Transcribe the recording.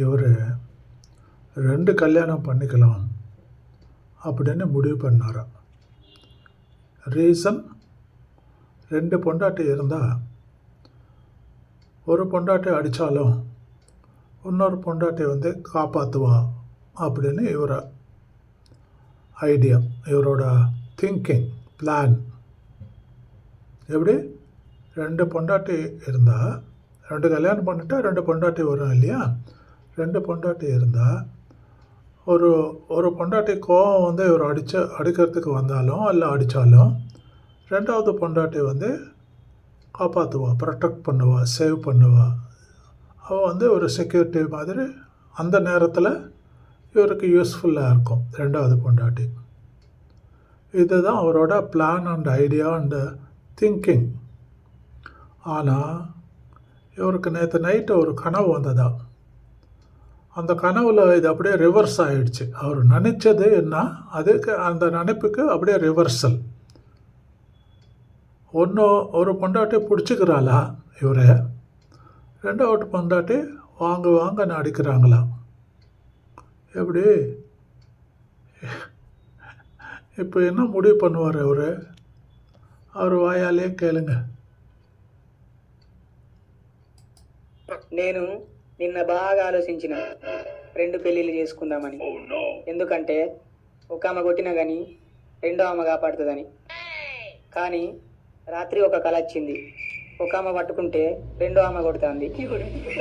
இவர் 2 கல்யாணம் பண்ணிக்கலாம் அப்படின்னு முடிவு பண்ணாராம். ரீசன், 2 பொண்டாட்டி இருந்தால் ஒரு பொண்டாட்டி அடித்தாலும் இன்னொரு பொண்டாட்டி காப்பாற்றுவா அப்படின்னு ஐடியா, இவரோட திங்கிங், பிளான். எப்படி 2 பொண்டாட்டி இருந்தால், 2 கல்யாணம் பண்ணிட்டா 2 பொண்டாட்டி வரும் இல்லையா? 2 பொண்டாட்டி இருந்தால் ஒரு பொண்டாட்டி கோவம் இவர் அடிக்கிறதுக்கு வந்தாலும் இல்லை அடித்தாலும் 2வது பொண்டாட்டி காப்பாற்றுவா, ப்ரொடெக்ட் பண்ணுவா, சேவ் பண்ணுவா. அவள் ஒரு செக்யூரிட்டி மாதிரி அந்த நேரத்தில் இவருக்கு யூஸ்ஃபுல்லாக இருக்கும் 2வது பொண்டாட்டி. இதுதான் அவரோட plan and idea and thinking. ஆனால் இவருக்கு நேற்று நைட்டு ஒரு கனவு வந்ததா. அந்த கனவில் இது அப்படியே ரிவர்ஸ் ஆகிடுச்சு. அவர் நினச்சது என்ன, அதுக்கு அந்த நினைப்புக்கு அப்படியே ரிவர்சல். ஒரு பொண்டாட்டி பிடிச்சிக்கிறாளா இவரை, 2வது பொண்டாட்டி வாங்கன்னு அடிக்கிறாங்களா. எப்படி இப்போ என்ன முடிவு பண்ணுவார் அவர் வாயாலே கேளுங்க. నేను నిన్న బాగా ఆలోచించిన 2 పెళ్ళిళ్ళు చేసుకుందామని. ఎందుకంటే ఒక ఆమె కొట్టినా కానీ 2వ ఆమె కాపాడుతుందని. కానీ రాత్రి ఒక కల వచ్చింది. ఒక ఆమె పట్టుకుంటే 2వ ఆమె కొడుతుంది.